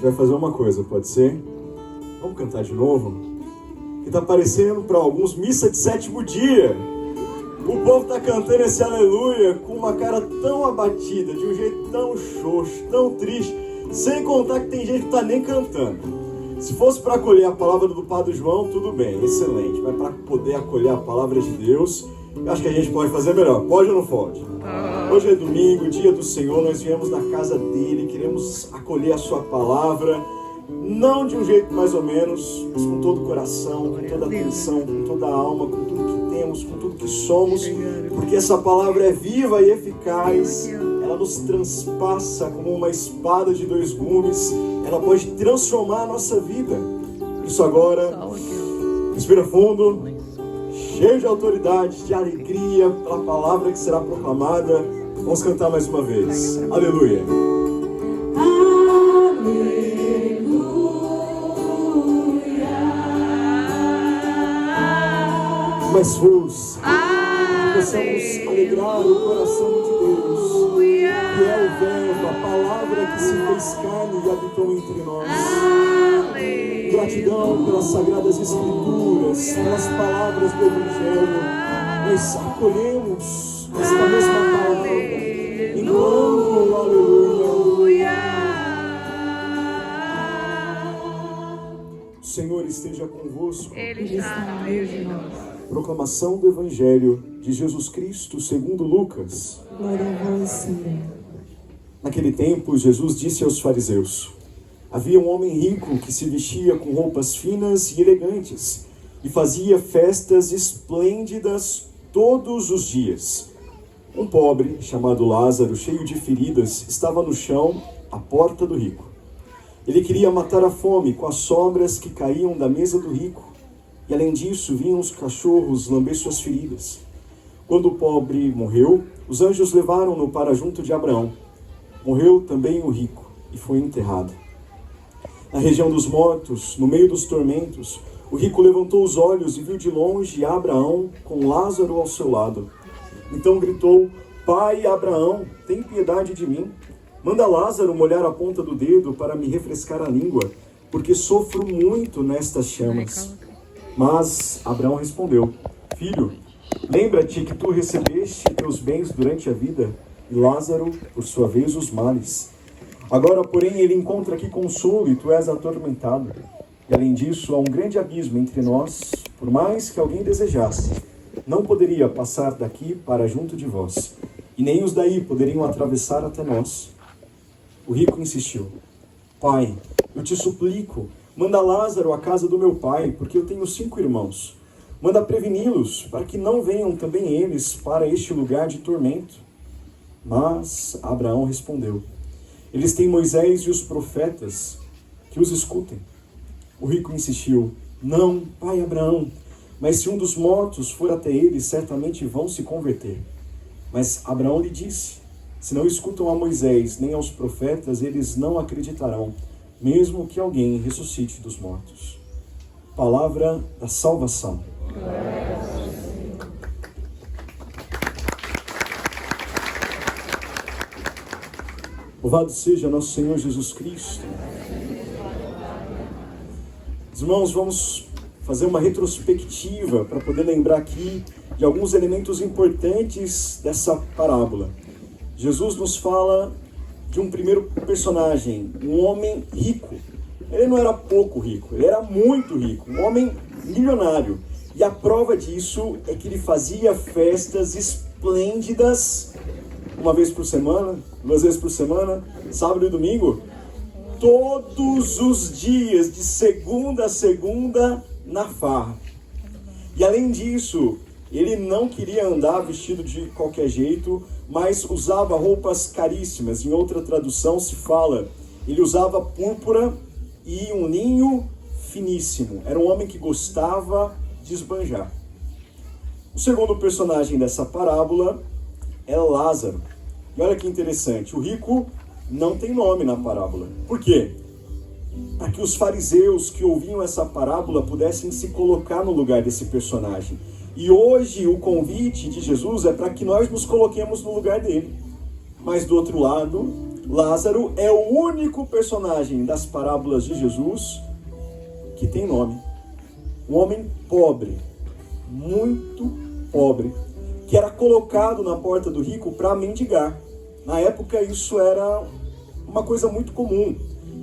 vai fazer uma coisa, pode ser? Vamos cantar de novo? Que tá parecendo para alguns missa de sétimo dia. O povo tá cantando esse aleluia com uma cara tão abatida, de um jeito tão xoxo, tão triste, sem contar que tem gente que tá nem cantando. Se fosse para acolher a palavra do Padre João, tudo bem, excelente. Mas para poder acolher a palavra de Deus, eu acho que a gente pode fazer melhor. Pode ou não pode? Hoje é domingo, dia do Senhor, nós viemos na casa dele, queremos acolher a sua palavra, não de um jeito mais ou menos, mas com todo o coração, com toda a atenção, com toda a alma, com tudo que temos, com tudo que somos, porque essa palavra é viva e eficaz, ela nos transpassa como uma espada de dois gumes, ela pode transformar a nossa vida. Por isso agora, respira fundo, cheio de autoridade, de alegria pela palavra que será proclamada. Vamos cantar mais uma vez. Aleluia. Mais força. Possamos alegrar o coração de Deus, que é o verbo, a palavra que se fez carne e habitou entre nós. Gratidão pelas sagradas escrituras, pelas palavras do Evangelho. Nós acolhemos esta mesma palavra, enquanto aleluia. O Senhor esteja convosco. Ele está no meio de nós. Proclamação do Evangelho de Jesus Cristo segundo Lucas. Glória a vós, Senhor. Naquele tempo, Jesus disse aos fariseus: havia um homem rico que se vestia com roupas finas e elegantes e fazia festas esplêndidas todos os dias. Um pobre, chamado Lázaro, cheio de feridas, estava no chão, à porta do rico. Ele queria matar a fome com as sobras que caíam da mesa do rico, e além disso vinham os cachorros lamber suas feridas. Quando o pobre morreu, os anjos levaram-no para junto de Abraão. Morreu também o rico e foi enterrado. Na região dos mortos, no meio dos tormentos, o rico levantou os olhos e viu de longe Abraão com Lázaro ao seu lado. Então gritou: Pai Abraão, tem piedade de mim. Manda Lázaro molhar a ponta do dedo para me refrescar a língua, porque sofro muito nestas chamas. Mas Abraão respondeu: Filho, lembra-te que tu recebeste teus bens durante a vida, e Lázaro, por sua vez, os males. Agora, porém, ele encontra aqui consolo e tu és atormentado. E além disso, há um grande abismo entre nós, por mais que alguém desejasse, não poderia passar daqui para junto de vós, e nem os daí poderiam atravessar até nós. O rico insistiu: Pai, eu te suplico, manda Lázaro à casa do meu pai, porque eu tenho 5 irmãos. Manda preveni-los, para que não venham também eles para este lugar de tormento. Mas Abraão respondeu: Eles têm Moisés e os profetas, que os escutem. O rico insistiu: Não, pai Abraão, mas se um dos mortos for até eles, certamente vão se converter. Mas Abraão lhe disse: Se não escutam a Moisés nem aos profetas, eles não acreditarão, mesmo que alguém ressuscite dos mortos. Palavra da salvação. Louvado seja nosso Senhor Jesus Cristo. Irmãos, vamos fazer uma retrospectiva para poder lembrar aqui de alguns elementos importantes dessa parábola. Jesus nos fala de um primeiro personagem, um homem rico. Ele não era pouco rico, ele era muito rico, um homem milionário. E a prova disso é que ele fazia festas esplêndidas, uma vez por semana, 2 vezes por semana, sábado e domingo, todos os dias, de segunda a segunda, na farra. E além disso, ele não queria andar vestido de qualquer jeito, mas usava roupas caríssimas. Em outra tradução se fala, ele usava púrpura e um linho finíssimo. Era um homem que gostava de esbanjar. O segundo personagem dessa parábola é Lázaro. E olha que interessante, o rico não tem nome na parábola. Por quê? Para que os fariseus que ouviam essa parábola pudessem se colocar no lugar desse personagem. E hoje o convite de Jesus é para que nós nos coloquemos no lugar dele. Mas do outro lado, Lázaro é o único personagem das parábolas de Jesus que tem nome. Um homem pobre, muito pobre, que era colocado na porta do rico para mendigar. Na época isso era uma coisa muito comum.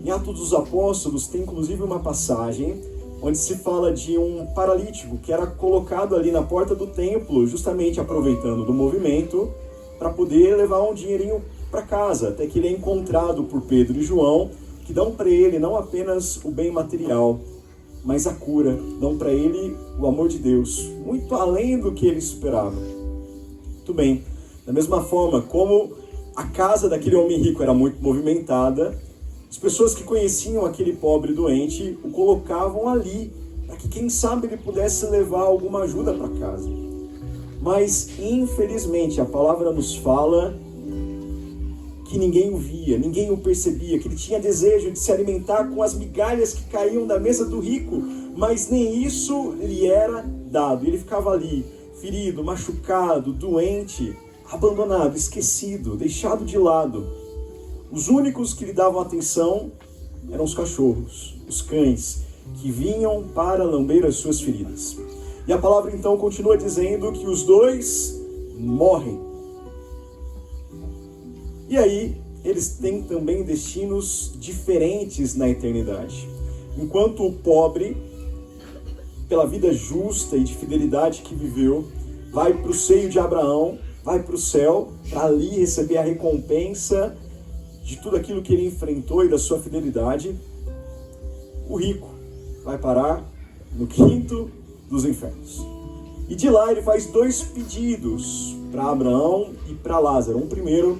Em Atos dos Apóstolos tem inclusive uma passagem onde se fala de um paralítico que era colocado ali na porta do templo, justamente aproveitando do movimento para poder levar um dinheirinho para casa, até que ele é encontrado por Pedro e João, que dão para ele não apenas o bem material, mas a cura, dão para ele o amor de Deus, muito além do que ele esperava. Muito bem, da mesma forma como a casa daquele homem rico era muito movimentada, as pessoas que conheciam aquele pobre doente o colocavam ali, para que quem sabe ele pudesse levar alguma ajuda para casa. Mas, infelizmente, a palavra nos fala que ninguém o via, ninguém o percebia, que ele tinha desejo de se alimentar com as migalhas que caíam da mesa do rico, mas nem isso lhe era dado. Ele ficava ali, ferido, machucado, doente, abandonado, esquecido, deixado de lado. Os únicos que lhe davam atenção eram os cachorros, os cães, que vinham para lamber as suas feridas. E a palavra então continua dizendo que os dois morrem. E aí, eles têm também destinos diferentes na eternidade. Enquanto o pobre, pela vida justa e de fidelidade que viveu, vai para o seio de Abraão, vai para o céu, para ali receber a recompensa de tudo aquilo que ele enfrentou e da sua fidelidade, o rico vai parar no quinto dos infernos. E de lá ele faz dois pedidos para Abraão e para Lázaro. Um primeiro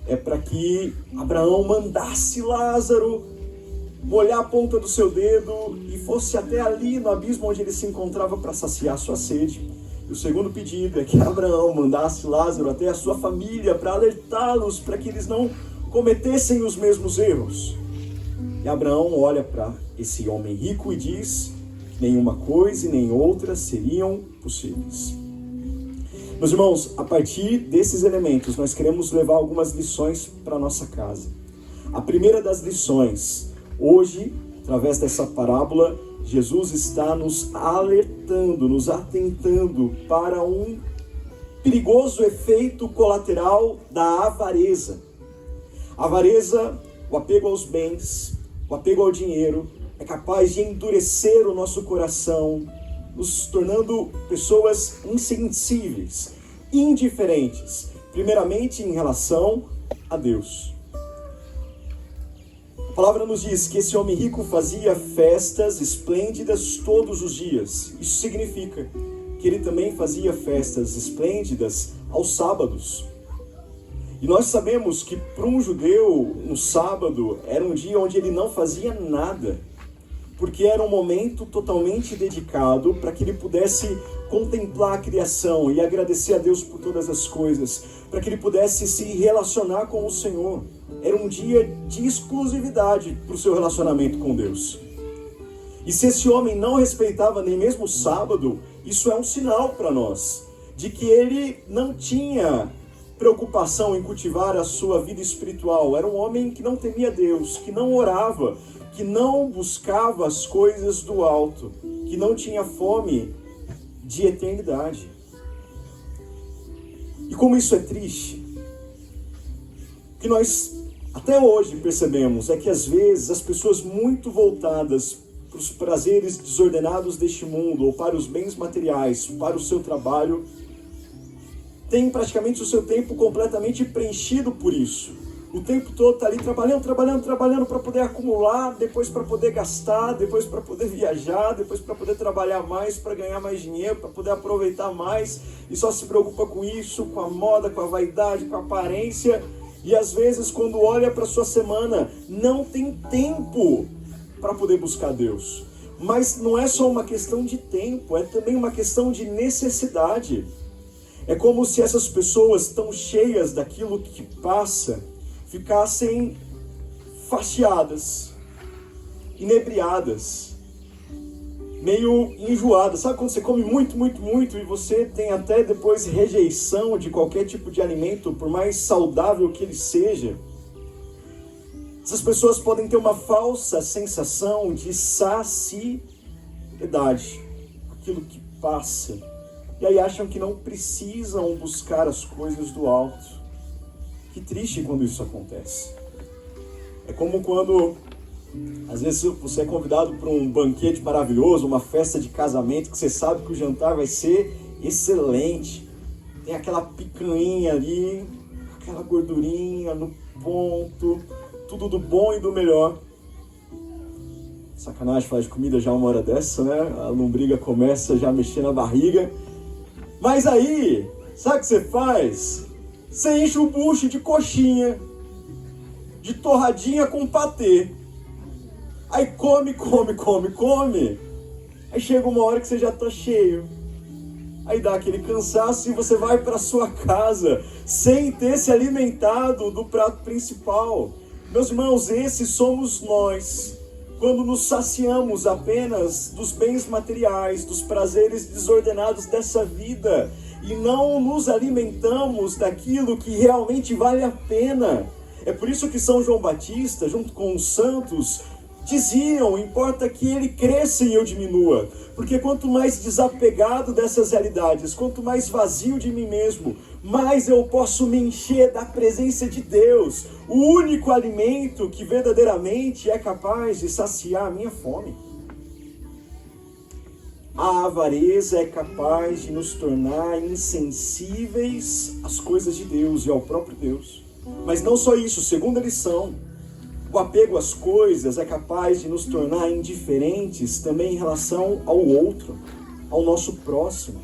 é para que Abraão mandasse Lázaro molhar a ponta do seu dedo e fosse até ali no abismo onde ele se encontrava para saciar sua sede. E o segundo pedido é que Abraão mandasse Lázaro até a sua família para alertá-los para que eles não cometessem os mesmos erros. E Abraão olha para esse homem rico e diz que nenhuma coisa e nem outra seriam possíveis. Meus irmãos, a partir desses elementos, nós queremos levar algumas lições para a nossa casa. A primeira das lições, hoje, através dessa parábola, Jesus está nos alertando, nos atentando para um perigoso efeito colateral da avareza. A avareza, o apego aos bens, o apego ao dinheiro, é capaz de endurecer o nosso coração, nos tornando pessoas insensíveis, indiferentes, primeiramente em relação a Deus. A palavra nos diz que esse homem rico fazia festas esplêndidas todos os dias. Isso significa que ele também fazia festas esplêndidas aos sábados. E nós sabemos que para um judeu, um sábado era um dia onde ele não fazia nada, porque era um momento totalmente dedicado para que ele pudesse contemplar a criação e agradecer a Deus por todas as coisas, para que ele pudesse se relacionar com o Senhor. Era um dia de exclusividade para o seu relacionamento com Deus. E se esse homem não respeitava nem mesmo o sábado, isso é um sinal para nós, de que ele não tinha preocupação em cultivar a sua vida espiritual. Era um homem que não temia Deus, que não orava, que não buscava as coisas do alto, que não tinha fome de eternidade. E como isso é triste, o que nós até hoje percebemos é que às vezes as pessoas muito voltadas para os prazeres desordenados deste mundo, ou para os bens materiais, para o seu trabalho, têm praticamente o seu tempo completamente preenchido por isso. O tempo todo está ali trabalhando para poder acumular, depois para poder gastar, depois para poder viajar, depois para poder trabalhar mais, para ganhar mais dinheiro, para poder aproveitar mais, e só se preocupa com isso, com a moda, com a vaidade, com a aparência, e às vezes quando olha para a sua semana, não tem tempo para poder buscar Deus. Mas não é só uma questão de tempo, é também uma questão de necessidade. É como se essas pessoas tão cheias daquilo que passa, ficassem fastiadas, inebriadas, meio enjoadas. Sabe quando você come muito e você tem até depois rejeição de qualquer tipo de alimento, por mais saudável que ele seja? Essas pessoas podem ter uma falsa sensação de saciedade, aquilo que passa, e aí acham que não precisam buscar as coisas do alto. Que triste quando isso acontece. É como quando, às vezes, você é convidado para um banquete maravilhoso, uma festa de casamento, que você sabe que o jantar vai ser excelente. Tem aquela picanha ali, aquela gordurinha no ponto, tudo do bom e do melhor. Sacanagem falar de comida já uma hora dessa, né? A lombriga começa já a mexer na barriga. Mas aí, sabe o que você faz? Você enche o bucho de coxinha, de torradinha com patê. Aí come. Aí chega uma hora que você já tá cheio. Aí dá aquele cansaço e você vai para sua casa sem ter se alimentado do prato principal. Meus irmãos, esses somos nós, quando nos saciamos apenas dos bens materiais, dos prazeres desordenados dessa vida, e não nos alimentamos daquilo que realmente vale a pena. É por isso que São João Batista, junto com os santos, diziam: importa que ele cresça e eu diminua. Porque quanto mais desapegado dessas realidades, quanto mais vazio de mim mesmo, mais eu posso me encher da presença de Deus, o único alimento que verdadeiramente é capaz de saciar a minha fome. A avareza é capaz de nos tornar insensíveis às coisas de Deus e ao próprio Deus. Mas não só isso, segunda lição, o apego às coisas é capaz de nos tornar indiferentes também em relação ao outro, ao nosso próximo.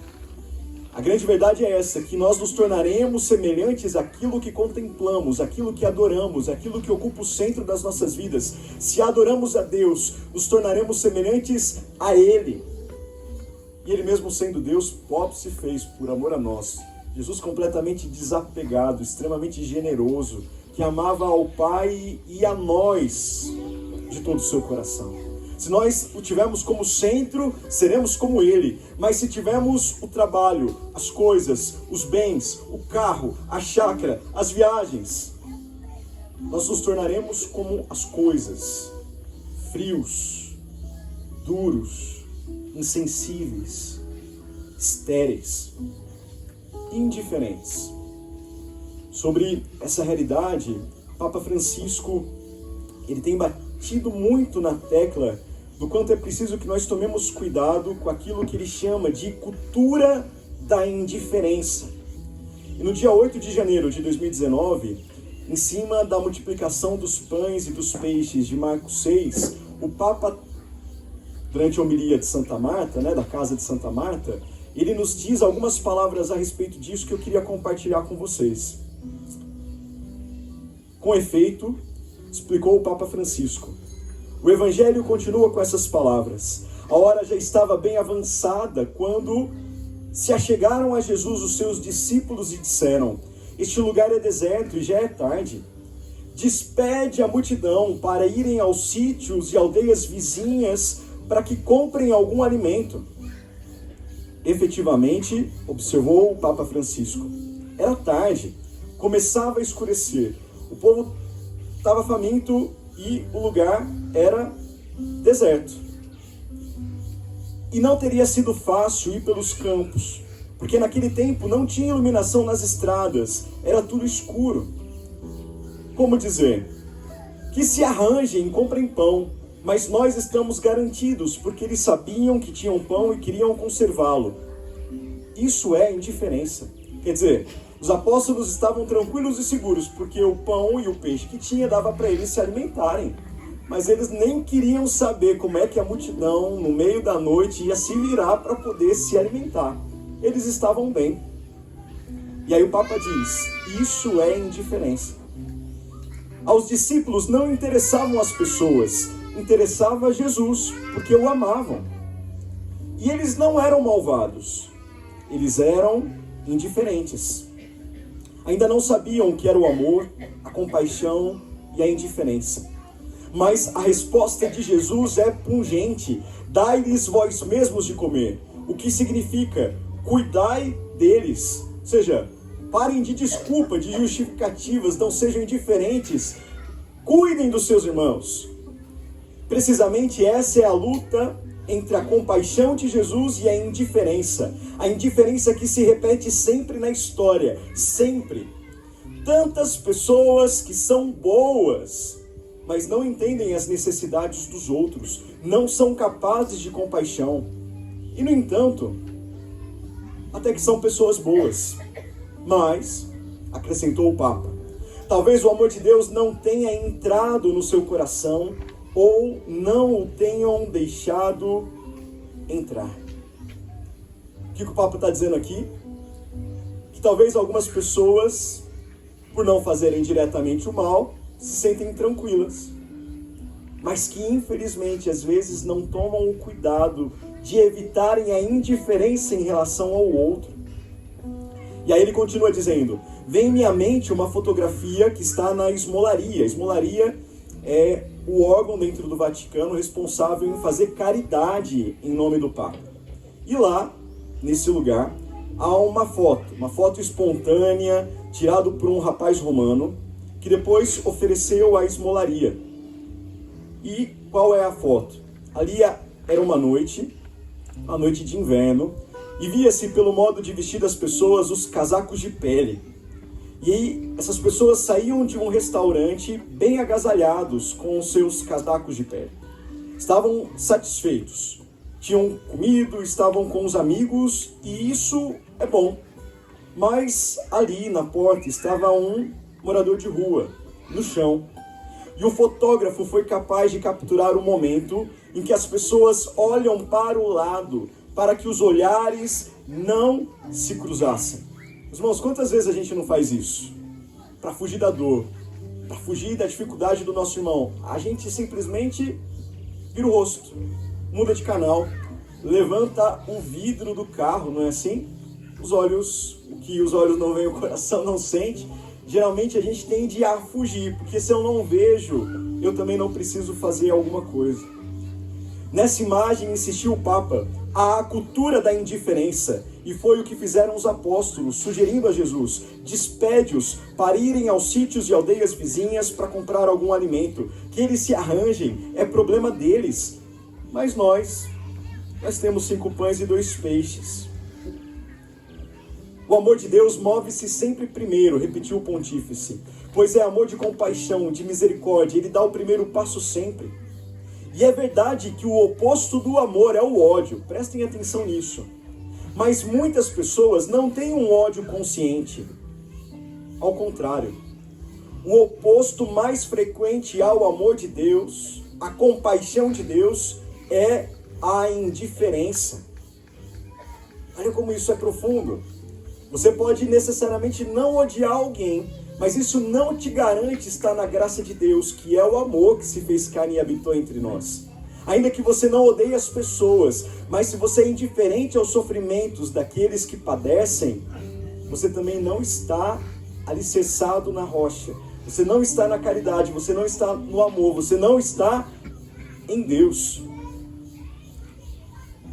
A grande verdade é essa, que nós nos tornaremos semelhantes àquilo que contemplamos, àquilo que adoramos, àquilo que ocupa o centro das nossas vidas. Se adoramos a Deus, nos tornaremos semelhantes a Ele. E Ele mesmo sendo Deus, pobre se fez por amor a nós. Jesus completamente desapegado, extremamente generoso, que amava ao Pai e a nós de todo o seu coração. Se nós o tivermos como centro, seremos como Ele. Mas se tivermos o trabalho, as coisas, os bens, o carro, a chácara, as viagens, nós nos tornaremos como as coisas, frios, duros, insensíveis, estéreis, indiferentes. Sobre essa realidade, o Papa Francisco, ele tem batido muito na tecla do quanto é preciso que nós tomemos cuidado com aquilo que ele chama de cultura da indiferença. E no dia 8 de janeiro de 2019, em cima da multiplicação dos pães e dos peixes de Marcos 6, o Papa, durante a homilia de Santa Marta, da casa de Santa Marta, ele nos diz algumas palavras a respeito disso que eu queria compartilhar com vocês. Com efeito, explicou o Papa Francisco, o Evangelho continua com essas palavras. A hora já estava bem avançada quando se achegaram a Jesus os seus discípulos e disseram: este lugar é deserto e já é tarde. Despede a multidão para irem aos sítios e aldeias vizinhas para que comprem algum alimento. Efetivamente, observou o Papa Francisco, era tarde, começava a escurecer, o povo estava faminto e o lugar era deserto. E não teria sido fácil ir pelos campos, porque naquele tempo não tinha iluminação nas estradas, era tudo escuro. Como dizer? Que se arranjem e comprem pão, mas nós estamos garantidos, porque eles sabiam que tinham pão e queriam conservá-lo. Isso é indiferença. Quer dizer, os apóstolos estavam tranquilos e seguros, porque o pão e o peixe que tinha dava para eles se alimentarem. Mas eles nem queriam saber como é que a multidão, no meio da noite, ia se virar para poder se alimentar. Eles estavam bem. E aí o Papa diz, isso é indiferença. Aos discípulos não interessavam as pessoas, interessava Jesus, porque o amavam. E eles não eram malvados, eles eram indiferentes. Ainda não sabiam o que era o amor, a compaixão e a indiferença. Mas a resposta de Jesus é pungente, dai-lhes vós mesmos de comer, o que significa, cuidai deles. Ou seja, parem de desculpa, de justificativas, não sejam indiferentes, Cuidem dos seus irmãos. Precisamente essa é a luta entre a compaixão de Jesus e a indiferença. A indiferença que se repete sempre na história, sempre. Tantas pessoas que são boas, mas não entendem as necessidades dos outros, não são capazes de compaixão. E, no entanto, até que são pessoas boas. Mas, acrescentou o Papa, talvez o amor de Deus não tenha entrado no seu coração ou não o tenham deixado entrar. O que o Papa está dizendo aqui? Que talvez algumas pessoas, por não fazerem diretamente o mal, se sentem tranquilas, mas que infelizmente às vezes não tomam o cuidado de evitarem a indiferença em relação ao outro. E aí ele continua dizendo: vem em minha mente uma fotografia que está na esmolaria. A esmolaria é o órgão dentro do Vaticano responsável em fazer caridade em nome do Papa. E lá, nesse lugar, há uma foto espontânea, tirada por um rapaz romano, que depois ofereceu à esmolaria. E qual é a foto? Ali era uma noite de inverno, e via-se pelo modo de vestir das pessoas os casacos de pele. E aí, essas pessoas saíam de um restaurante bem agasalhados com os seus casacos de pele. Estavam satisfeitos, tinham comido, estavam com os amigos, e isso é bom. Mas ali na porta estava um morador de rua, no chão. E o fotógrafo foi capaz de capturar o momento em que as pessoas olham para o lado, para que os olhares não se cruzassem. Irmãos, quantas vezes a gente não faz isso? Para fugir da dor, para fugir da dificuldade do nosso irmão. A gente simplesmente vira o rosto, muda de canal, levanta o vidro do carro, não é assim? O que os olhos não veem, o coração não sente. Geralmente a gente tende a fugir, porque se eu não vejo, eu também não preciso fazer alguma coisa. Nessa imagem insistiu o Papa, a cultura da indiferença, e foi o que fizeram os apóstolos, sugerindo a Jesus: despede-os para irem aos sítios e aldeias vizinhas para comprar algum alimento, que eles se arranjem, é problema deles. Mas nós temos 5 pães e 2 peixes. O amor de Deus move-se sempre primeiro, repetiu o pontífice, pois é amor de compaixão, de misericórdia, ele dá o primeiro passo sempre. E é verdade que o oposto do amor é o ódio, prestem atenção nisso. Mas muitas pessoas não têm um ódio consciente. Ao contrário, o oposto mais frequente ao amor de Deus, à compaixão de Deus, é a indiferença. Olha como isso é profundo. Você pode necessariamente não odiar alguém, mas isso não te garante estar na graça de Deus, que é o amor que se fez carne e habitou entre nós. Ainda que você não odeie as pessoas, mas se você é indiferente aos sofrimentos daqueles que padecem, você também não está alicerçado na rocha. Você não está na caridade, você não está no amor, você não está em Deus.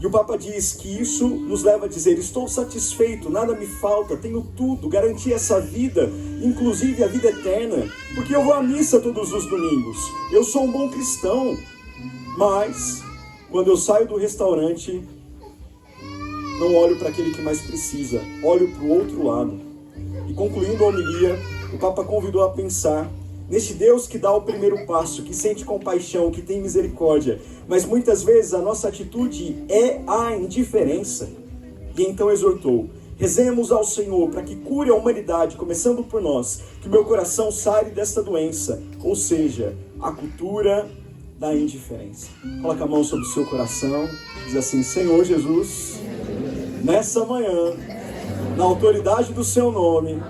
E o Papa diz que isso nos leva a dizer: estou satisfeito, nada me falta, tenho tudo, garanti essa vida, inclusive a vida eterna, porque eu vou à missa todos os domingos, eu sou um bom cristão. Mas, quando eu saio do restaurante, não olho para aquele que mais precisa, olho para o outro lado. E concluindo a homilia, o Papa convidou a pensar neste Deus que dá o primeiro passo, que sente compaixão, que tem misericórdia, mas muitas vezes a nossa atitude é a indiferença. E então exortou: rezemos ao Senhor para que cure a humanidade, começando por nós, que o meu coração sare desta doença, ou seja, a cultura da indiferença. Coloca a mão sobre o seu coração, diz assim: Senhor Jesus, nessa manhã, na autoridade do seu nome,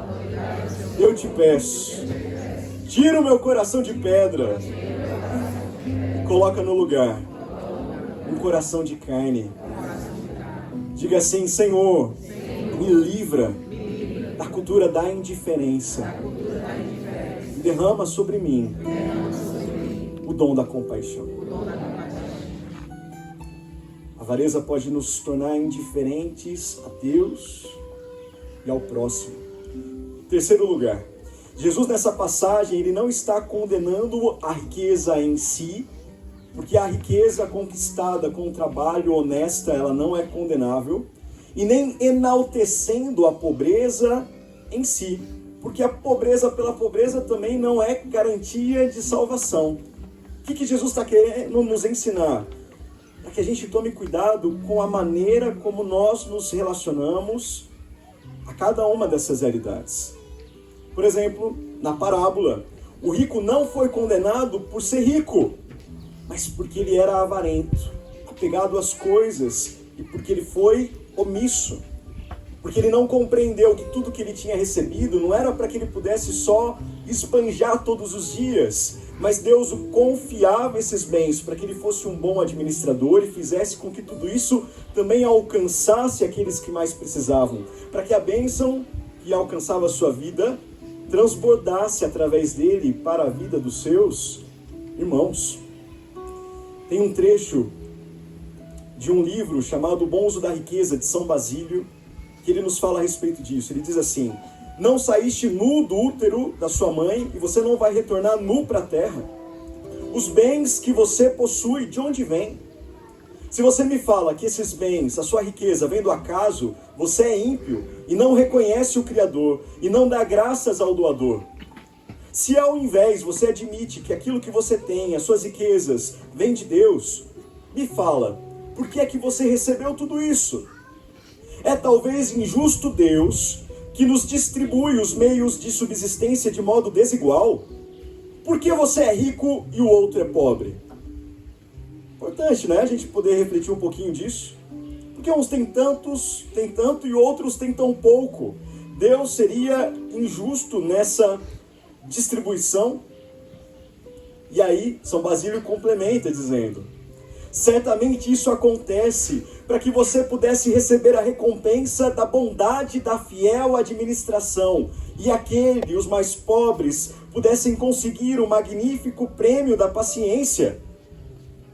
eu te peço, tira o meu coração de pedra e coloca no lugar um coração de carne. Diga assim: Senhor, me livra da cultura da indiferença e derrama sobre mim o dom da compaixão. A avareza pode nos tornar indiferentes a Deus e ao próximo. Terceiro lugar, Jesus, nessa passagem, ele não está condenando a riqueza em si, porque a riqueza conquistada com o trabalho honesta, ela não é condenável, e nem enaltecendo a pobreza em si, porque a pobreza pela pobreza também não é garantia de salvação. O que Jesus está querendo nos ensinar? Para que a gente tome cuidado com a maneira como nós nos relacionamos a cada uma dessas realidades. Por exemplo, na parábola, o rico não foi condenado por ser rico, mas porque ele era avarento, apegado às coisas, e porque ele foi omisso. Porque ele não compreendeu que tudo que ele tinha recebido não era para que ele pudesse só esbanjar todos os dias, mas Deus o confiava esses bens para que ele fosse um bom administrador e fizesse com que tudo isso também alcançasse aqueles que mais precisavam, para que a bênção que alcançava a sua vida transbordasse através dele para a vida dos seus irmãos. Tem um trecho de um livro chamado O Bom Uso da Riqueza, de São Basílio, que ele nos fala a respeito disso. Ele diz assim: não saíste nu do útero da sua mãe, e você não vai retornar nu para a terra. Os bens que você possui, de onde vêm? Se você me fala que esses bens, a sua riqueza, vem do acaso, você é ímpio e não reconhece o Criador e não dá graças ao doador. Se ao invés você admite que aquilo que você tem, as suas riquezas, vem de Deus, me fala, por que é que você recebeu tudo isso? É talvez injusto Deus que nos distribui os meios de subsistência de modo desigual? Por que você é rico e o outro é pobre? Importante, né? A gente poder refletir um pouquinho disso. Porque uns têm tanto e outros têm tão pouco. Deus seria injusto nessa distribuição? E aí, São Basílio complementa dizendo: certamente isso acontece para que você pudesse receber a recompensa da bondade da fiel administração, e aquele, os mais pobres, pudessem conseguir o magnífico prêmio da paciência.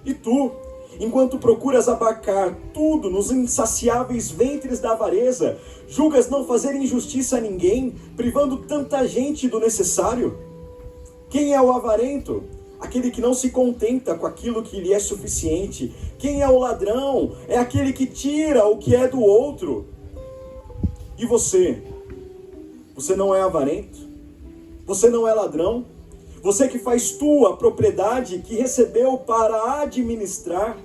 E tu, enquanto procuras abarcar tudo nos insaciáveis ventres da avareza, julgas não fazer injustiça a ninguém, privando tanta gente do necessário? Quem é o avarento? Aquele que não se contenta com aquilo que lhe é suficiente. Quem é o ladrão? É aquele que tira o que é do outro. E você? Você não é avarento? Você não é ladrão? Você que faz tua a propriedade que recebeu para administrar?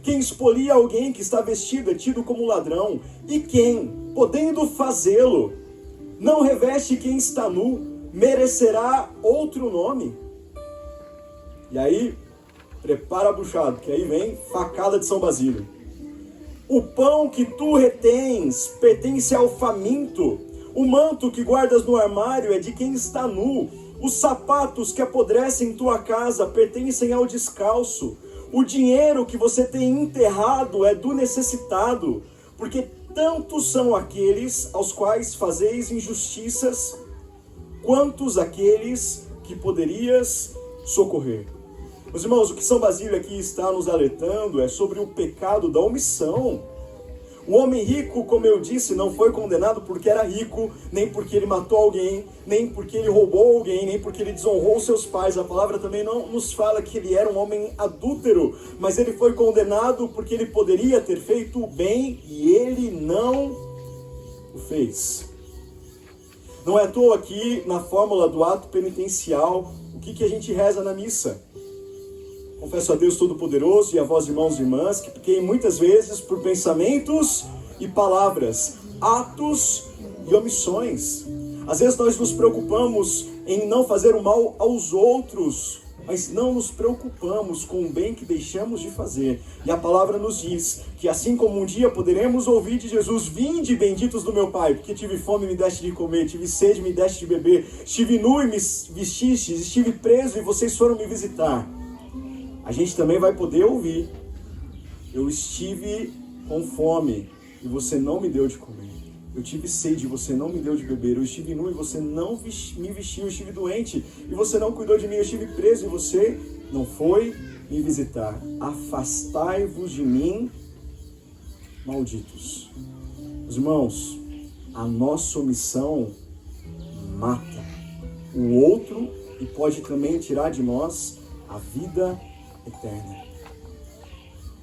Quem expolia alguém que está vestido é tido como ladrão. E quem, podendo fazê-lo, não reveste quem está nu, merecerá outro nome? E aí, prepara a buchada, que aí vem facada de São Basílio. O pão que tu retens pertence ao faminto. O manto que guardas no armário é de quem está nu. Os sapatos que apodrecem em tua casa pertencem ao descalço. O dinheiro que você tem enterrado é do necessitado, porque tantos são aqueles aos quais fazeis injustiças, quantos aqueles que poderias socorrer. Meus irmãos, o que São Basílio aqui está nos alertando é sobre o pecado da omissão. O homem rico, como eu disse, não foi condenado porque era rico, nem porque ele matou alguém, nem porque ele roubou alguém, nem porque ele desonrou seus pais. A palavra também não nos fala que ele era um homem adúltero, mas ele foi condenado porque ele poderia ter feito o bem e ele não o fez. Não é à toa aqui, na fórmula do ato penitencial, o que a gente reza na missa? Confesso a Deus Todo-Poderoso e a vós, irmãos e irmãs, que pequei muitas vezes por pensamentos e palavras, atos e omissões. Às vezes nós nos preocupamos em não fazer o mal aos outros, mas não nos preocupamos com o bem que deixamos de fazer. E a palavra nos diz que assim como um dia poderemos ouvir de Jesus: vinde, benditos do meu Pai, porque tive fome e me deste de comer, tive sede e me deste de beber, estive nu e me vestistes, estive preso e vocês foram me visitar. A gente também vai poder ouvir: eu estive com fome e você não me deu de comer. Eu tive sede e você não me deu de beber. Eu estive nu e você não me vestiu. Eu estive doente e você não cuidou de mim. Eu estive preso e você não foi me visitar. Afastai-vos de mim, malditos. Meus irmãos, a nossa omissão mata. o outro e pode também tirar de nós a vida eterna.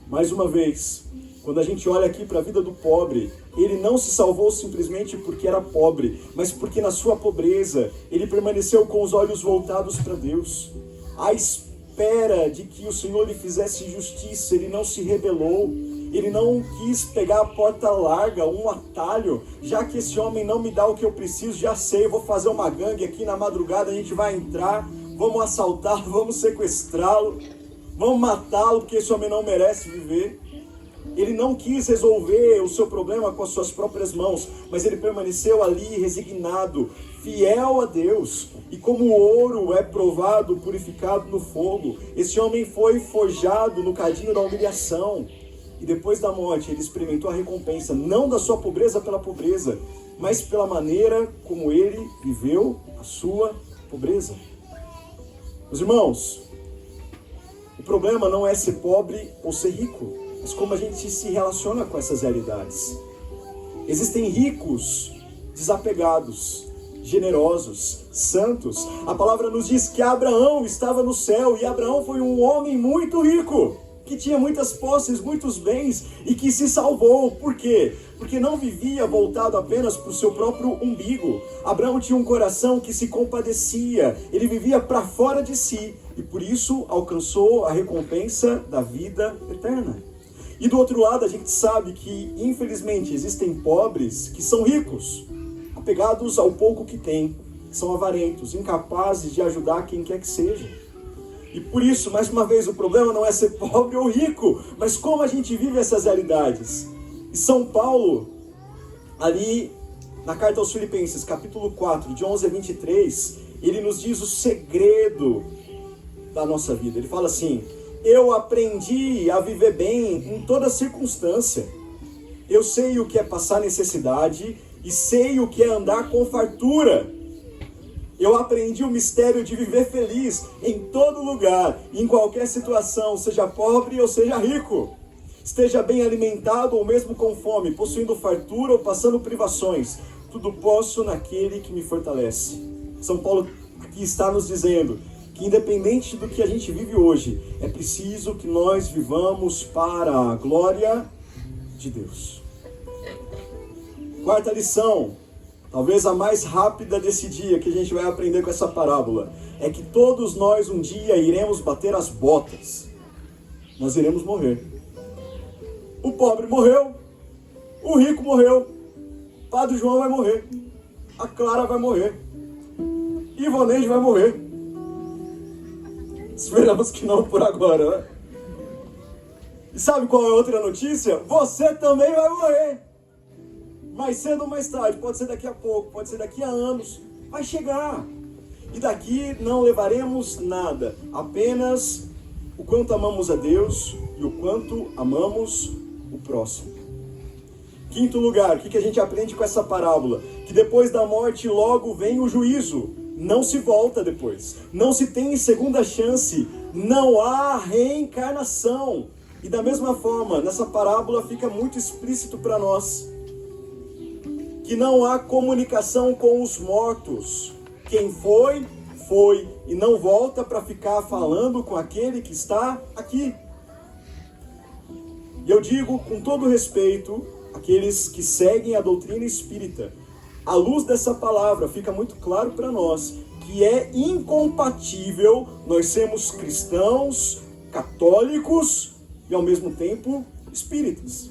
Mais uma vez, quando a gente olha aqui para a vida do pobre, ele não se salvou simplesmente porque era pobre, mas porque na sua pobreza ele permaneceu com os olhos voltados para Deus. À espera de que o Senhor lhe fizesse justiça, ele não se rebelou. Ele não quis pegar a porta larga, um atalho, já que esse homem não me dá o que eu preciso, já sei, eu vou fazer uma gangue aqui na madrugada, a gente vai entrar, vamos assaltá-lo, vamos sequestrá-lo, vamos matá-lo, porque esse homem não merece viver. Ele não quis resolver o seu problema com as suas próprias mãos, mas ele permaneceu ali resignado, fiel a Deus. E como o ouro é provado, purificado no fogo, esse homem foi forjado no cadinho da humilhação. E depois da morte ele experimentou a recompensa, não da sua pobreza pela pobreza, mas pela maneira como ele viveu a sua pobreza. Meus irmãos, o problema não é ser pobre ou ser rico, mas como a gente se relaciona com essas realidades. Existem ricos desapegados, generosos, santos. A palavra nos diz que Abraão estava no céu, e Abraão foi um homem muito rico, que tinha muitas posses, muitos bens, e que se salvou. Por quê? Porque não vivia voltado apenas para o seu próprio umbigo. Abraão tinha um coração que se compadecia, ele vivia para fora de si, e por isso alcançou a recompensa da vida eterna. E do outro lado, a gente sabe que, infelizmente, existem pobres que são ricos, apegados ao pouco que têm, que são avarentos, incapazes de ajudar quem quer que seja. E por isso, mais uma vez, o problema não é ser pobre ou rico, mas como a gente vive essas realidades. E São Paulo, ali na carta aos Filipenses, capítulo 4, de 11 a 23, ele nos diz o segredo da nossa vida. Ele fala assim: eu aprendi a viver bem em toda circunstância. Eu sei o que é passar necessidade e sei o que é andar com fartura. Eu aprendi o mistério de viver feliz em todo lugar, em qualquer situação, seja pobre ou seja rico. Esteja bem alimentado ou mesmo com fome, possuindo fartura ou passando privações. Tudo posso naquele que me fortalece. São Paulo aqui está nos dizendo que, independente do que a gente vive hoje, é preciso que nós vivamos para a glória de Deus. Quarta lição, talvez a mais rápida desse dia que a gente vai aprender com essa parábola, é que todos nós um dia iremos bater as botas. Nós iremos morrer. O pobre morreu, o rico morreu, Padre João vai morrer, a Clara vai morrer, Ivoneide vai morrer. Esperamos que não por agora, né? E sabe qual é a outra notícia? Você também vai morrer. Mais cedo ou mais tarde, pode ser daqui a pouco, pode ser daqui a anos, vai chegar. E daqui não levaremos nada, apenas o quanto amamos a Deus e o quanto amamos o próximo. Quinto lugar, o que a gente aprende com essa parábola? Que depois da morte logo vem o juízo. Não se volta depois, não se tem segunda chance, não há reencarnação. E da mesma forma, nessa parábola fica muito explícito para nós que não há comunicação com os mortos. Quem foi, foi, e não volta para ficar falando com aquele que está aqui. E eu digo com todo respeito, aqueles que seguem a doutrina espírita, à luz dessa palavra fica muito claro para nós que é incompatível nós sermos cristãos, católicos e ao mesmo tempo espíritas.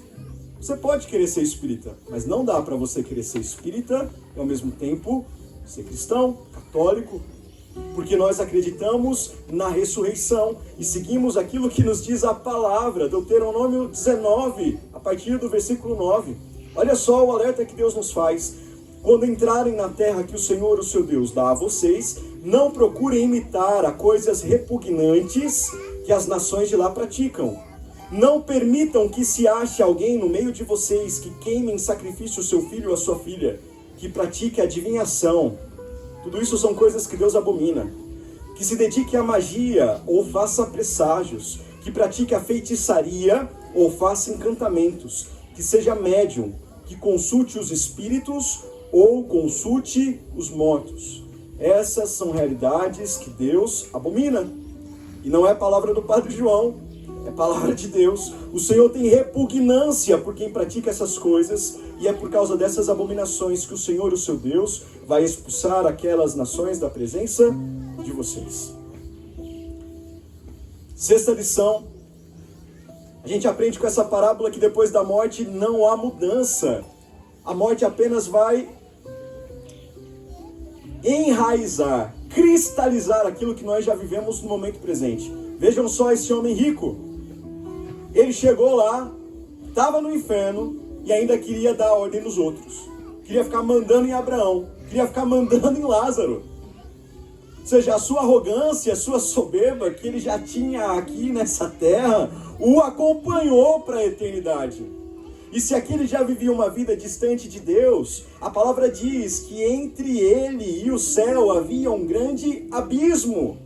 Você pode querer ser espírita, mas não dá para você querer ser espírita e ao mesmo tempo ser cristão, católico, porque nós acreditamos na ressurreição e seguimos aquilo que nos diz a palavra, Deuteronômio 19, a partir do versículo 9. Olha só o alerta que Deus nos faz. Quando entrarem na terra que o Senhor, o seu Deus, dá a vocês, não procurem imitar a coisas repugnantes que as nações de lá praticam. Não permitam que se ache alguém no meio de vocês que queime em sacrifício o seu filho ou a sua filha, que pratique adivinhação. Tudo isso são coisas que Deus abomina. Que se dedique à magia ou faça presságios, que pratique a feitiçaria ou faça encantamentos, que seja médium, que consulte os espíritos ou consulte os mortos. Essas são realidades que Deus abomina. E não é palavra do Padre João, é palavra de Deus. O Senhor tem repugnância por quem pratica essas coisas, e é por causa dessas abominações que o Senhor, o seu Deus, vai expulsar aquelas nações da presença de vocês. Sexta lição, a gente aprende com essa parábola que depois da morte não há mudança. A morte apenas vai enraizar, cristalizar aquilo que nós já vivemos no momento presente. Vejam só esse homem rico. Ele chegou lá, estava no inferno e ainda queria dar ordem nos outros. Queria ficar mandando em Abraão, queria ficar mandando em Lázaro. Ou seja, a sua arrogância, a sua soberba que ele já tinha aqui nessa terra, o acompanhou para a eternidade. E se aqui ele já vivia uma vida distante de Deus, a palavra diz que entre ele e o céu havia um grande abismo.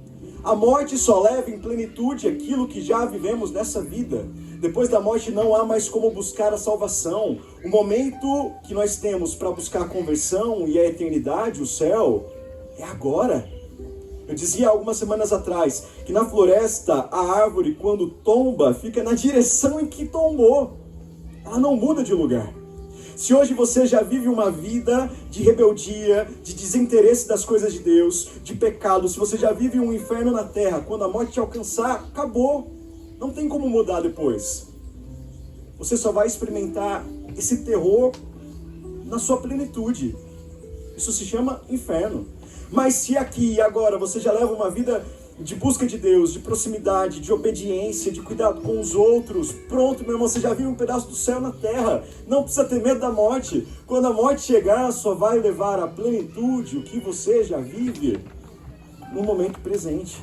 A morte só leva em plenitude aquilo que já vivemos nessa vida. Depois da morte não há mais como buscar a salvação. O momento que nós temos para buscar a conversão e a eternidade, o céu, é agora. Eu dizia algumas semanas atrás que na floresta a árvore, quando tomba, fica na direção em que tombou. Ela não muda de lugar. Se hoje você já vive uma vida de rebeldia, de desinteresse das coisas de Deus, de pecado, se você já vive um inferno na terra, quando a morte te alcançar, acabou. Não tem como mudar depois. Você só vai experimentar esse terror na sua plenitude. Isso se chama inferno. Mas se aqui e agora você já leva uma vida de busca de Deus, de proximidade, de obediência, de cuidado com os outros, pronto, meu irmão, você já viu um pedaço do céu na terra. Não precisa ter medo da morte. Quando a morte chegar, só vai levar à plenitude o que você já vive no momento presente.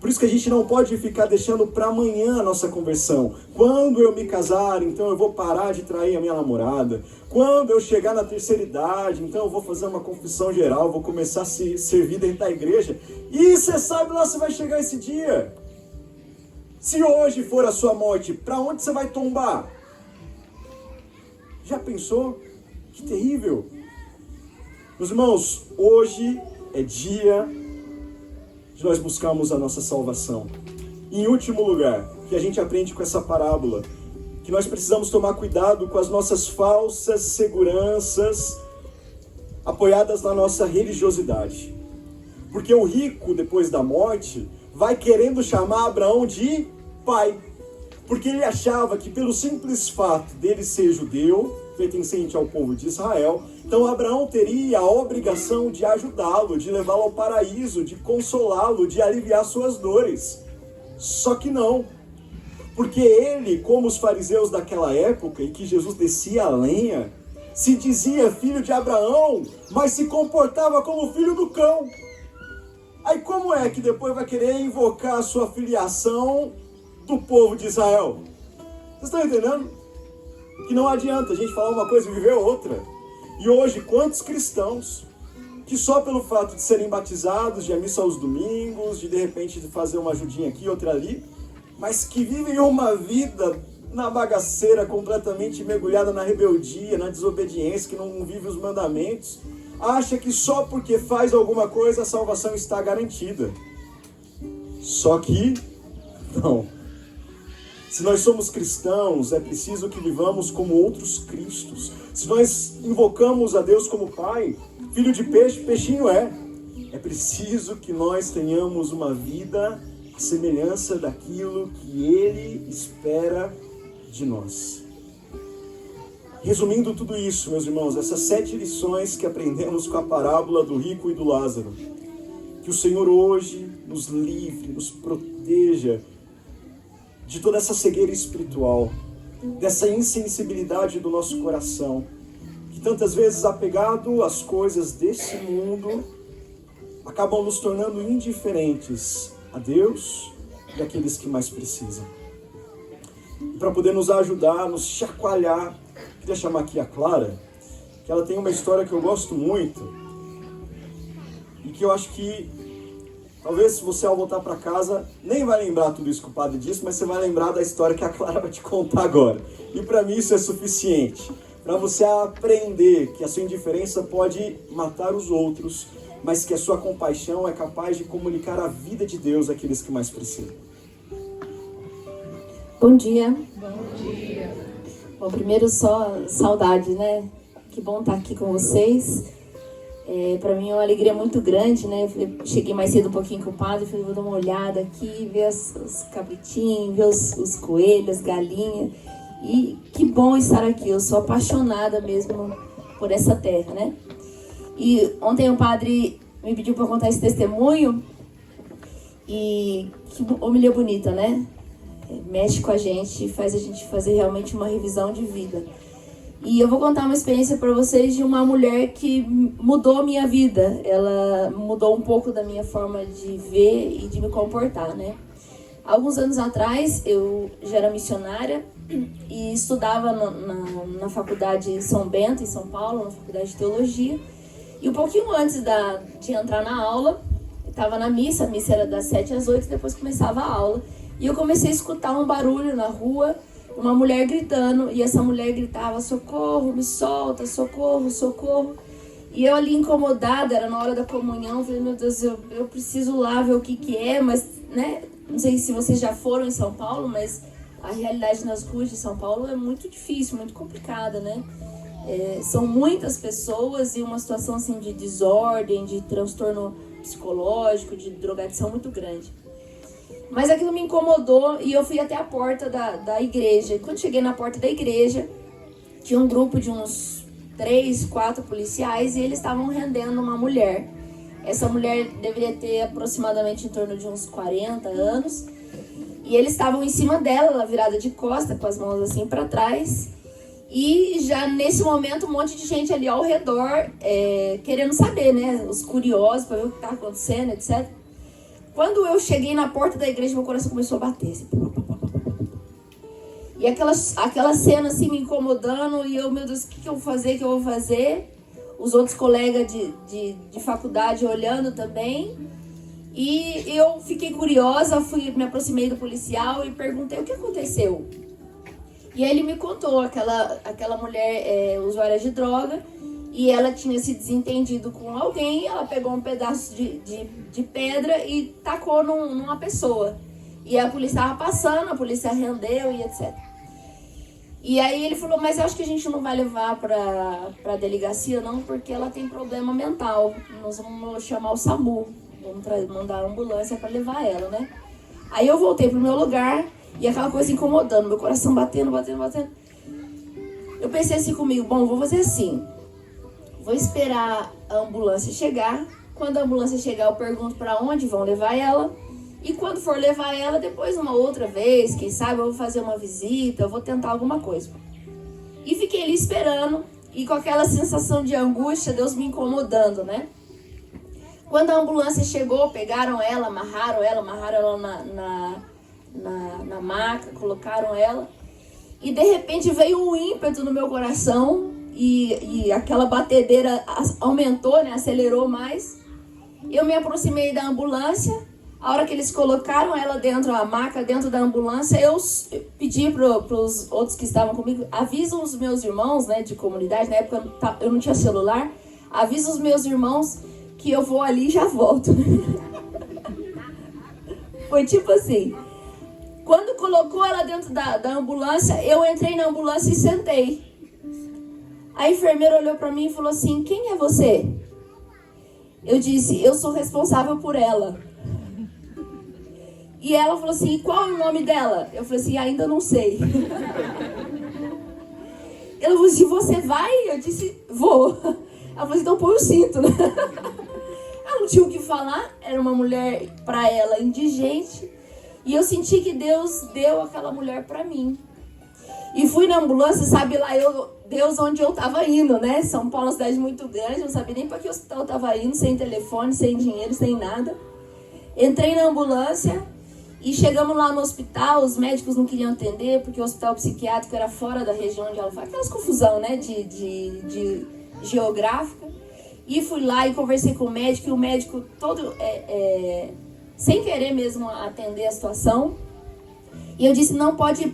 Por isso que a gente não pode ficar deixando para amanhã a nossa conversão. Quando eu me casar, então eu vou parar de trair a minha namorada. Quando eu chegar na terceira idade, então eu vou fazer uma confissão geral, vou começar a se servir dentro da igreja. E você sabe lá se vai chegar esse dia. Se hoje for a sua morte, para onde você vai tombar? Já pensou? Que terrível. Meus irmãos, hoje é dia de nós buscarmos a nossa salvação. E em último lugar, que a gente aprende com essa parábola, que nós precisamos tomar cuidado com as nossas falsas seguranças apoiadas na nossa religiosidade. Porque o rico, depois da morte, vai querendo chamar Abraão de pai. Porque ele achava que pelo simples fato dele ser judeu, pertencente ao povo de Israel, então Abraão teria a obrigação de ajudá-lo, de levá-lo ao paraíso, de consolá-lo, de aliviar suas dores. Só que não. Porque ele, como os fariseus daquela época, e que Jesus descia a lenha, se dizia filho de Abraão, mas se comportava como filho do cão. Aí como é que depois vai querer invocar a sua filiação do povo de Israel? Vocês estão entendendo? Que não adianta a gente falar uma coisa e viver outra. E hoje, quantos cristãos que só pelo fato de serem batizados, de ir à missa aos domingos, de repente fazer uma ajudinha aqui, outra ali, mas que vivem uma vida na bagaceira, completamente mergulhada na rebeldia, na desobediência, que não vive os mandamentos, acha que só porque faz alguma coisa a salvação está garantida. Só que não. Se nós somos cristãos, é preciso que vivamos como outros cristos. Se nós invocamos a Deus como Pai, filho de peixe, peixinho é. É preciso que nós tenhamos uma vida à semelhança daquilo que Ele espera de nós. Resumindo tudo isso, meus irmãos, essas 7 lições que aprendemos com a parábola do rico e do Lázaro, que o Senhor hoje nos livre, nos proteja de toda essa cegueira espiritual, dessa insensibilidade do nosso coração, que tantas vezes, apegado às coisas desse mundo, acabam nos tornando indiferentes a Deus e àqueles que mais precisam. E para poder nos ajudar, nos chacoalhar, queria chamar aqui a Clara, que ela tem uma história que eu gosto muito, e que eu acho que talvez se você ao voltar para casa nem vai lembrar tudo isso que o padre disse, mas você vai lembrar da história que a Clara vai te contar agora. E para mim isso é suficiente, para você aprender que a sua indiferença pode matar os outros mas que a sua compaixão é capaz de comunicar a vida de Deus àqueles que mais precisam. Bom dia. Bom dia. Bom, primeiro só saudade, né? Que bom estar aqui com vocês. Para mim é uma alegria muito grande, né? Eu cheguei mais cedo um pouquinho com o padre, falei, vou dar uma olhada aqui, ver os cabritinhos, ver os coelhos, as galinhas. E que bom estar aqui, eu sou apaixonada mesmo por essa terra, né? E ontem o padre me pediu para contar esse testemunho e que homilia bonita, né? Mexe com a gente, faz a gente fazer realmente uma revisão de vida. E eu vou contar uma experiência para vocês de uma mulher que mudou a minha vida. Ela mudou um pouco da minha forma de ver e de me comportar, né? Alguns anos atrás, eu já era missionária e estudava na faculdade São Bento, em São Paulo, na faculdade de teologia. E um pouquinho antes de entrar na aula, eu estava na missa, a missa era das 7 às 8, depois começava a aula. E eu comecei a escutar um barulho na rua, uma mulher gritando, e essa mulher gritava, socorro, me solta, socorro, socorro. E eu ali incomodada, era na hora da comunhão, falei, meu Deus, eu preciso lá ver o que é, mas, né, não sei se vocês já foram em São Paulo, mas a realidade nas ruas de São Paulo é muito difícil, muito complicada, né? São muitas pessoas e uma situação assim de desordem, de transtorno psicológico, de drogadição muito grande. Mas aquilo me incomodou e eu fui até a porta da igreja. E quando cheguei na porta da igreja, tinha um grupo de uns 3, 4 policiais e eles estavam rendendo uma mulher. Essa mulher deveria ter aproximadamente em torno de uns 40 anos. E eles estavam em cima dela, ela virada de costa, com as mãos assim para trás. E já nesse momento um monte de gente ali ao redor, querendo saber, né? Os curiosos para ver o que está acontecendo, etc. Quando eu cheguei na porta da igreja, meu coração começou a bater. Assim. E aquela cena assim me incomodando. E eu, meu Deus, o que eu vou fazer? O que eu vou fazer? Os outros colegas de faculdade olhando também. E eu fiquei curiosa, me aproximei do policial e perguntei o que aconteceu. E aí ele me contou, aquela mulher usuária de droga. E ela tinha se desentendido com alguém, ela pegou um pedaço de pedra e tacou numa pessoa. E a polícia estava passando, a polícia rendeu e etc. E aí ele falou, mas eu acho que a gente não vai levar para a delegacia não, porque ela tem problema mental. Nós vamos chamar o SAMU, vamos mandar a ambulância para levar ela, né? Aí eu voltei pro meu lugar e aquela coisa incomodando, meu coração batendo. Eu pensei assim comigo, bom, vou fazer assim. Vou esperar a ambulância chegar. Quando a ambulância chegar, eu pergunto para onde vão levar ela. E quando for levar ela, depois uma outra vez, quem sabe eu vou fazer uma visita, eu vou tentar alguma coisa. E fiquei ali esperando, e com aquela sensação de angústia, Deus me incomodando, né? Quando a ambulância chegou, pegaram ela, amarraram ela na maca, colocaram ela. E de repente veio um ímpeto no meu coração. E aquela batedeira aumentou, né? Acelerou mais. Eu me aproximei da ambulância. A hora que eles colocaram ela dentro da maca, dentro da ambulância, eu pedi para os outros que estavam comigo, avisam os meus irmãos, né, de comunidade, na época eu não tinha celular, avisa os meus irmãos que eu vou ali e já volto. Foi tipo assim, quando colocou ela dentro da ambulância, eu entrei na ambulância e sentei. A enfermeira olhou para mim e falou assim, quem é você? Eu disse, eu sou responsável por ela. E ela falou assim, qual é o nome dela? Eu falei assim, ainda não sei. Ela falou assim, você vai? Eu disse, vou. Ela falou assim, então põe o cinto. Ela não tinha o que falar, era uma mulher, para ela, indigente. E eu senti que Deus deu aquela mulher para mim. E fui na ambulância, sabe lá Deus onde eu tava indo, né? São Paulo é uma cidade muito grande, não sabia nem para que hospital eu tava indo, sem telefone, sem dinheiro, sem nada. Entrei na ambulância e chegamos lá no hospital, os médicos não queriam atender, porque o hospital psiquiátrico era fora da região onde ela foi. Aquelas confusão, né, de geográfica. E fui lá e conversei com o médico, e o médico todo, sem querer mesmo atender a situação. E eu disse, não, pode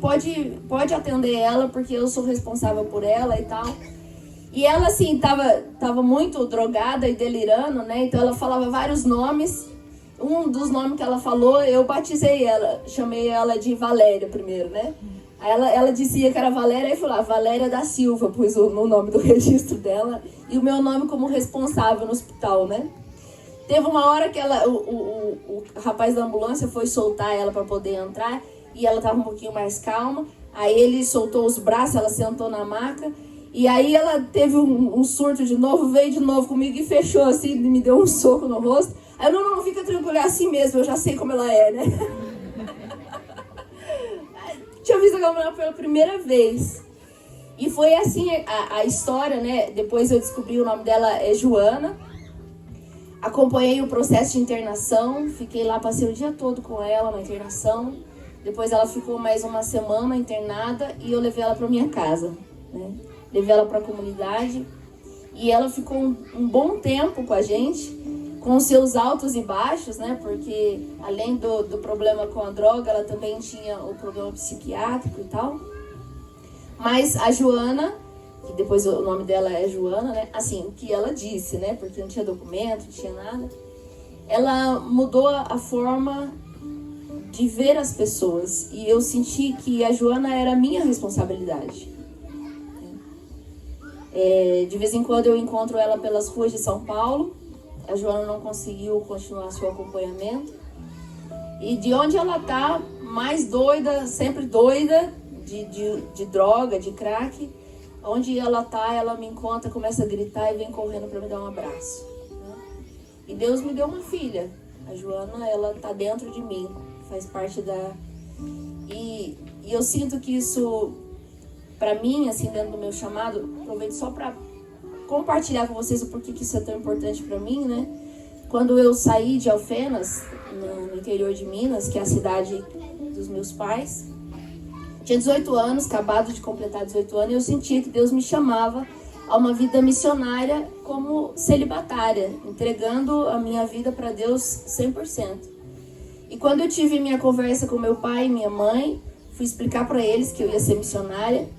atender ela, porque eu sou responsável por ela e tal. E ela, assim, tava muito drogada e delirando, né? Então ela falava vários nomes. Um dos nomes que ela falou, eu batizei ela. Chamei ela de Valéria primeiro, né? Aí ela dizia que era Valéria, aí falou, Valéria da Silva, pus no nome do registro dela. E o meu nome como responsável no hospital, né? Teve uma hora que o rapaz da ambulância foi soltar ela para poder entrar. E ela tava um pouquinho mais calma. Aí ele soltou os braços, ela sentou na maca. E aí ela teve um surto de novo, veio de novo comigo e fechou assim, me deu um soco no rosto. Aí eu, não, fica tranquilo, é assim mesmo, eu já sei como ela é, né? Tinha visto aquela mulher pela primeira vez. E foi assim a história, né? Depois eu descobri o nome dela é Joana. Acompanhei o processo de internação, fiquei lá, passei o dia todo com ela na internação. Depois ela ficou mais uma semana internada e eu levei ela para minha casa, né? Levei ela para a comunidade e ela ficou um bom tempo com a gente, com seus altos e baixos, né? Porque além do problema com a droga, ela também tinha o problema psiquiátrico e tal. Mas a Joana, que depois o nome dela é Joana, né? Assim, o que ela disse, né? Porque não tinha documento, não tinha nada. Ela mudou a forma de ver as pessoas e eu senti que a Joana era a minha responsabilidade. De vez em quando eu encontro ela pelas ruas de São Paulo. A Joana não conseguiu continuar seu acompanhamento. E de onde ela tá, mais doida, sempre doida, de droga, de crack. Onde ela tá, ela me encontra, começa a gritar e vem correndo para me dar um abraço. E Deus me deu uma filha. A Joana, ela tá dentro de mim, faz parte da... E eu sinto que isso... Para mim, assim, dentro do meu chamado, aproveito só para compartilhar com vocês o porquê que isso é tão importante para mim, né? Quando eu saí de Alfenas, no interior de Minas, que é a cidade dos meus pais, tinha 18 anos, acabado de completar 18 anos, e eu sentia que Deus me chamava a uma vida missionária como celibatária, entregando a minha vida para Deus 100%. E quando eu tive minha conversa com meu pai e minha mãe, fui explicar para eles que eu ia ser missionária.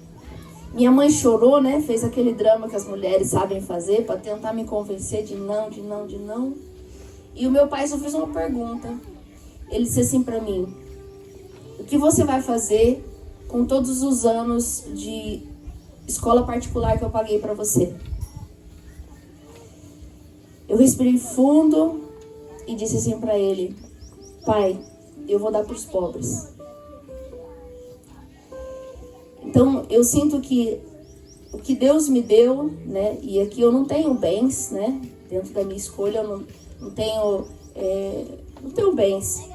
Minha mãe chorou, né? Fez aquele drama que as mulheres sabem fazer para tentar me convencer de não, de não, de não. E o meu pai só fez uma pergunta. Ele disse assim para mim: o que você vai fazer com todos os anos de escola particular que eu paguei para você? Eu respirei fundo e disse assim para ele: pai, eu vou dar para os pobres. Então, eu sinto que o que Deus me deu, né? E aqui eu não tenho bens, né? Dentro da minha escolha eu não tenho bens.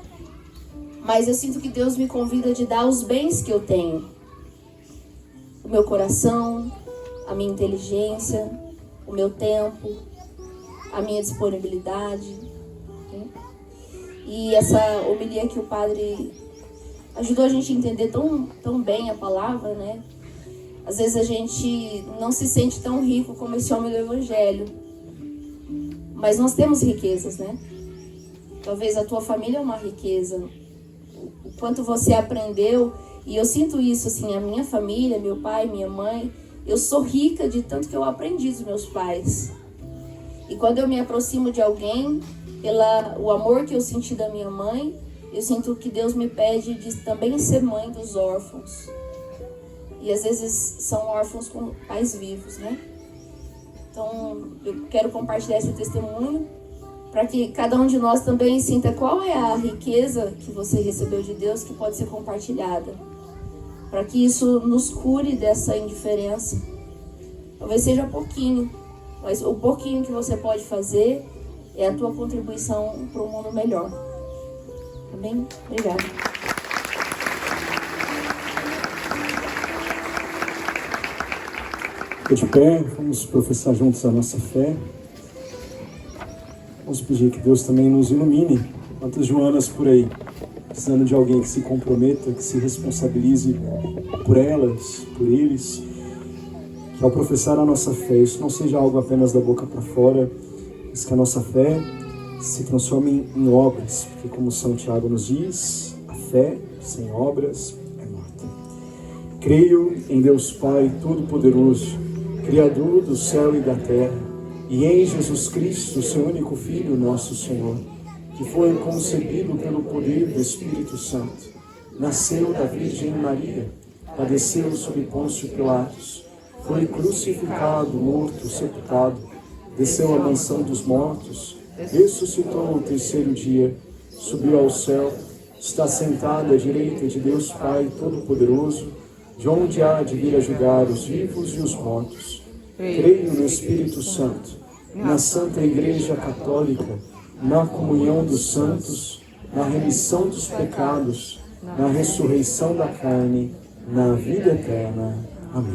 Mas eu sinto que Deus me convida de dar os bens que eu tenho. O meu coração, a minha inteligência, o meu tempo, a minha disponibilidade. Né? E essa homilia que o padre ajudou a gente a entender tão bem a palavra, né? Às vezes a gente não se sente tão rico como esse homem do Evangelho. Mas nós temos riquezas, né? Talvez a tua família é uma riqueza. O quanto você aprendeu. E eu sinto isso, assim, a minha família, meu pai, minha mãe. Eu sou rica de tanto que eu aprendi dos meus pais. E quando eu me aproximo de alguém, o amor que eu senti da minha mãe, eu sinto que Deus me pede de também ser mãe dos órfãos. E às vezes são órfãos com pais vivos, né? Então, eu quero compartilhar esse testemunho para que cada um de nós também sinta qual é a riqueza que você recebeu de Deus que pode ser compartilhada. Para que isso nos cure dessa indiferença. Talvez seja pouquinho, mas o pouquinho que você pode fazer é a tua contribuição para um mundo melhor. Amém? Obrigada. Fica de pé, vamos professar juntos a nossa fé. Vamos pedir que Deus também nos ilumine. Quantas Joanas por aí, precisando de alguém que se comprometa, que se responsabilize por elas, por eles. Que ao professar a nossa fé, isso não seja algo apenas da boca para fora, mas que a nossa fé se transforme em obras, porque como São Tiago nos diz, a fé sem obras é morta. Creio em Deus Pai Todo-Poderoso, Criador do céu e da terra, e em Jesus Cristo, seu único Filho, nosso Senhor, que foi concebido pelo poder do Espírito Santo, nasceu da Virgem Maria, padeceu sob Pôncio Pilatos, foi crucificado, morto, sepultado, desceu à mansão dos mortos, ressuscitou ao terceiro dia, subiu ao céu, está sentado à direita de Deus Pai Todo-Poderoso, de onde há de vir a julgar os vivos e os mortos. Creio no Espírito Santo, na Santa Igreja Católica, na comunhão dos santos, na remissão dos pecados, na ressurreição da carne, na vida eterna. Amém.